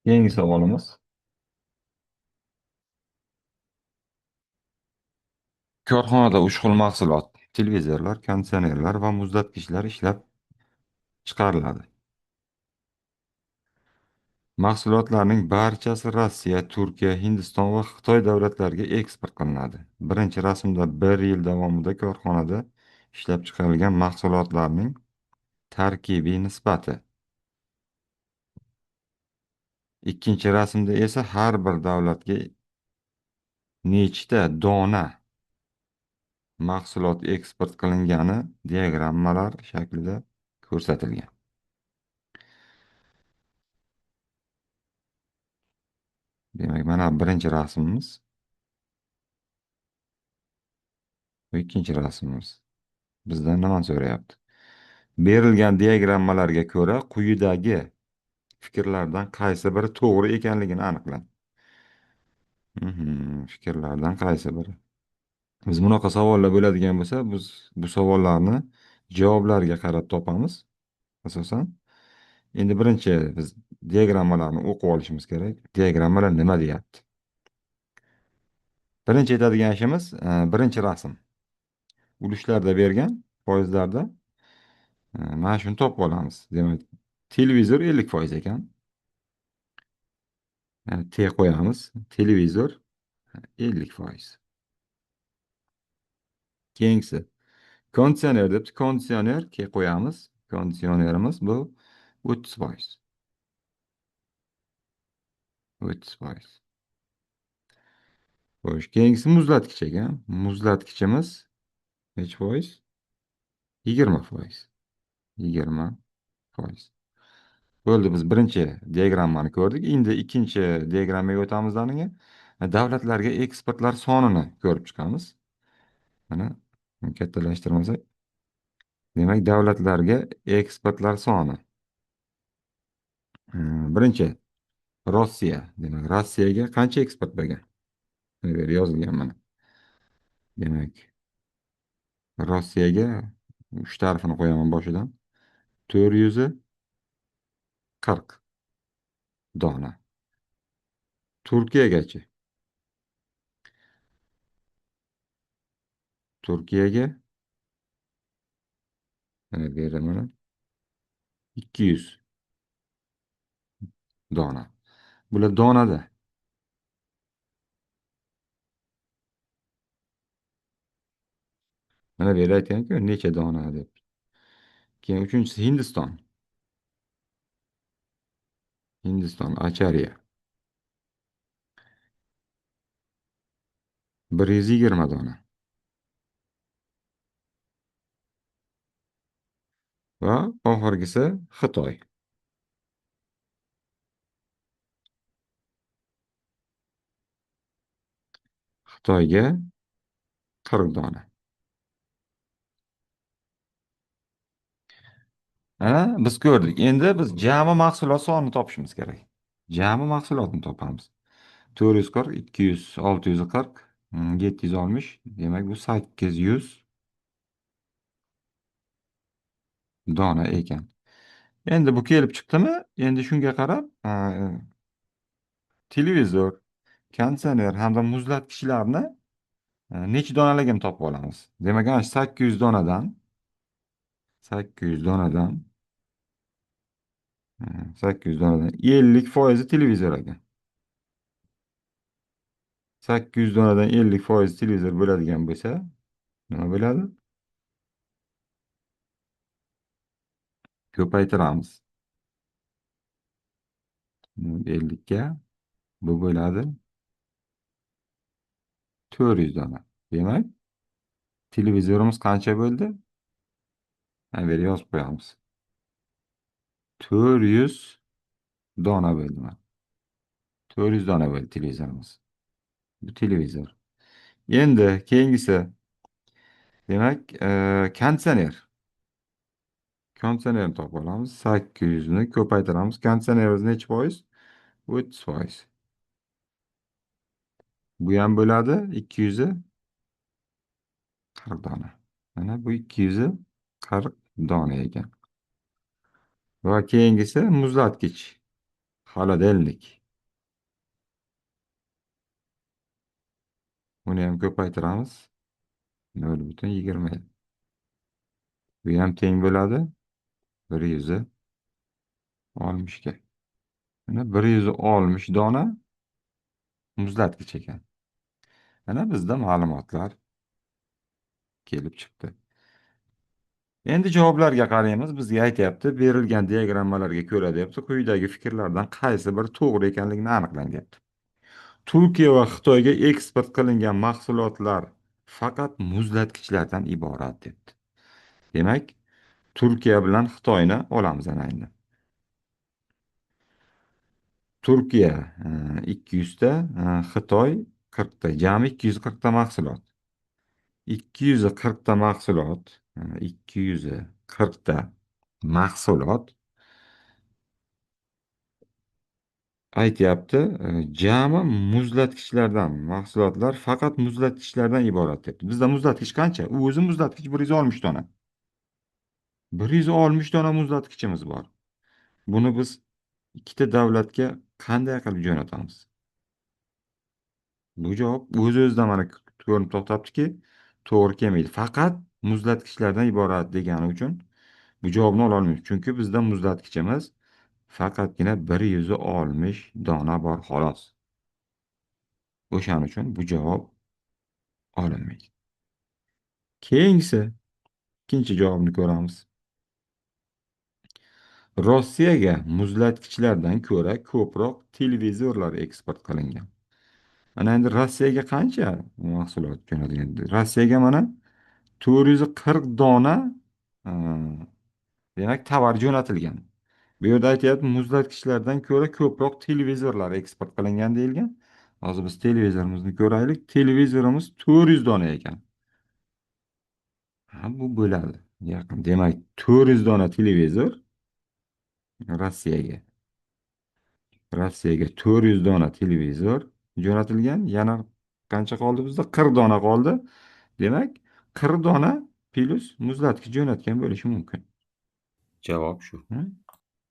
Yangi savolimiz. Korxonada uch xil mahsulot: televizorlar, konditsionerlar va muzlatgichlar ishlab chiqariladi. Mahsulotlarning barchasi Rossiya, Turkiya, Hindiston va Xitoy davlatlariga eksport qilinadi. Birinchi rasmda bir yil davomida korxonada ishlab chiqarilgan mahsulotlarning tarkibiy nisbati. Ikkinchi rasmda esa har bir davlatga nechta dona mahsulot eksport qilingani diagrammalar shaklida ko'rsatilgan. Demak, mana birinchi rasmimiz, bu ikkinchi rasmimiz. Bizdan nimani so'rayapti? Berilgan diagrammalarga ko'ra, quyidagi fikrlardan qaysi biri to'g'ri ekanligini aniqlang. Fikrlardan qaysi biri? Biz bunaqa savollar bo'ladigan bo'lsa, biz bu savollarni javoblarga qarab topamiz, asosan. Endi birinchi biz diagrammalarni o'qib olishimiz kerak. Diagrammalar nima deyapti? Birinchi aytadigan ishimiz, birinchi rasm. Ulushlarda bergan, foizlarda. Mana shuni topib olamiz. Demak, televizor 50% ekan. T qo'yamiz. Televizor 50%. Keyingisi konditsioner debdi. Konditsioner K qo'yamiz. Konditsionerimiz bu 30%. 30%. Xo'sh, keyingisi muzlatgich ekan. Muzlatgichimiz nechi foiz? 20%. 20%. Bo'ldi, biz birinchi diagrammani ko'rdik. Endi ikkinchi diagrammaga o'tamizdan keyin davlatlarga eksportlar sonini ko'rib chiqamiz. Mana kattalashtirmasak. Demak, davlatlarga eksportlar soni. Birinchi Rossiya. Demak, Rossiyaga qancha eksport bo'lgan? Bu yerda yozilgan mana. Demak, Rossiyaga 3 tarafini qo'yaman boshidan. 440 dona. Turkiyagachi. Turkiyaga mana bu yerda mana 200 dona. Bular donada. Mana bu yerda aytganku necha dona deb. Keyin uchinchisi Hindiston. Hindiston Acharya. 120 dona. Va oxirgisi Xitoy. Xitoyga 40 dona. Biz ko'rdik. Endi biz jami mahsulot sonini topishimiz kerak. Jami mahsulotni topamiz. 440, 200, 640, 760. Demak, bu 800 dona ekan. Endi bu kelib chiqdimi? Endi shunga qarab, televizor, konditsioner hamda muzlatgichlarni necha donaligini topib olamiz. Demak, ana 800 donadan 800 donadan 800 donadan 50% televizor ekan. 800 donadan 50% televizor bo'ladigan bo'lsa, nima bo'ladi? Ko'paytiramiz. 50 ga bu bo'ladi 400 dona. Demak, televizorimiz qancha bo'ldi? Bu yerga yozib qo'yamiz. 400 dona bo'ldi mana. 400 dona bo'ldi televizorimiz. Bu televizor. Endi keyingisi, demak, konditsioner. Konditsionerni topib olamiz. 800 ni ko'paytiramiz. Konditsionerimiz nechi foiz? 30%. Bu ham bo'ladi 200 40 dona. Mana bu 240 dona ekan. Va keyingisi muzlatgich. Xoladelnik. Uni ham ko'paytiramiz. 0,27. Bu ham teng bo'ladi 160 ga. Mana 160 dona muzlatgich ekan. Mana bizda ma'lumotlar kelib chiqdi. Endi javoblarga qaraymiz. Bizga aytyapti, berilgan diagrammalarga ko'ra deyapti, quyidagi fikrlardan qaysi biri to'g'ri ekanligini aniqlang deyapti. Turkiya va Xitoyga eksport qilingan mahsulotlar faqat muzlatgichlardan iborat debdi. Demak, Turkiya bilan Xitoyni olamiz ana endi. Turkiya 200 ta, Xitoy 40 ta, jami 240 ta mahsulot. 240 ta mahsulot, 240 ta mahsulot aytyapti, jami muzlatgichlardan, mahsulotlar faqat muzlatgichlardan iborat debdi. Bizda muzlatgich qancha? U o'zi muzlatgich 160 dona. 160 dona muzlatgichimiz bor. Buni biz ikkita davlatga qanday qilib jo'natamiz? Bu javob o'z-o'zidan mana ko'rinib to'xtabdiki, to'g'ri kelmaydi. Faqat muzlatgichlardan iborat degani uchun bu javobni ola olmaymiz. Chunki bizda muzlatgichimiz faqatgina 160 dona bor xolos. O'shaning uchun bu javob olinmaydi. Keyingisi, ikkinchi javobni ko'ramiz. Rossiyaga muzlatgichlardan ko'ra ko'proq televizorlar eksport qilingan. Mana endi Rossiyaga qancha mahsulot jo'natilgan? Rossiyaga mana 440 dona e, demak tovar jo'natilgan. Bu yerda aytyapti, muzlatgichlardan ko'ra ko'proq televizorlar eksport qilingan deyilgan. Hozir biz televizorimizni ko'raylik. Televizorimiz 400 dona ekan. Ha, bu bo'ladi. Yaqin. Demak, 400 dona televizor Rossiyaga. Rossiyaga 400 dona televizor jo'natilgan. Yana qancha qoldi bizda? 40 dona qoldi. Demak, 40 dona plus muzlatgich jo'natgan bo'lishi mumkin. Javob shu.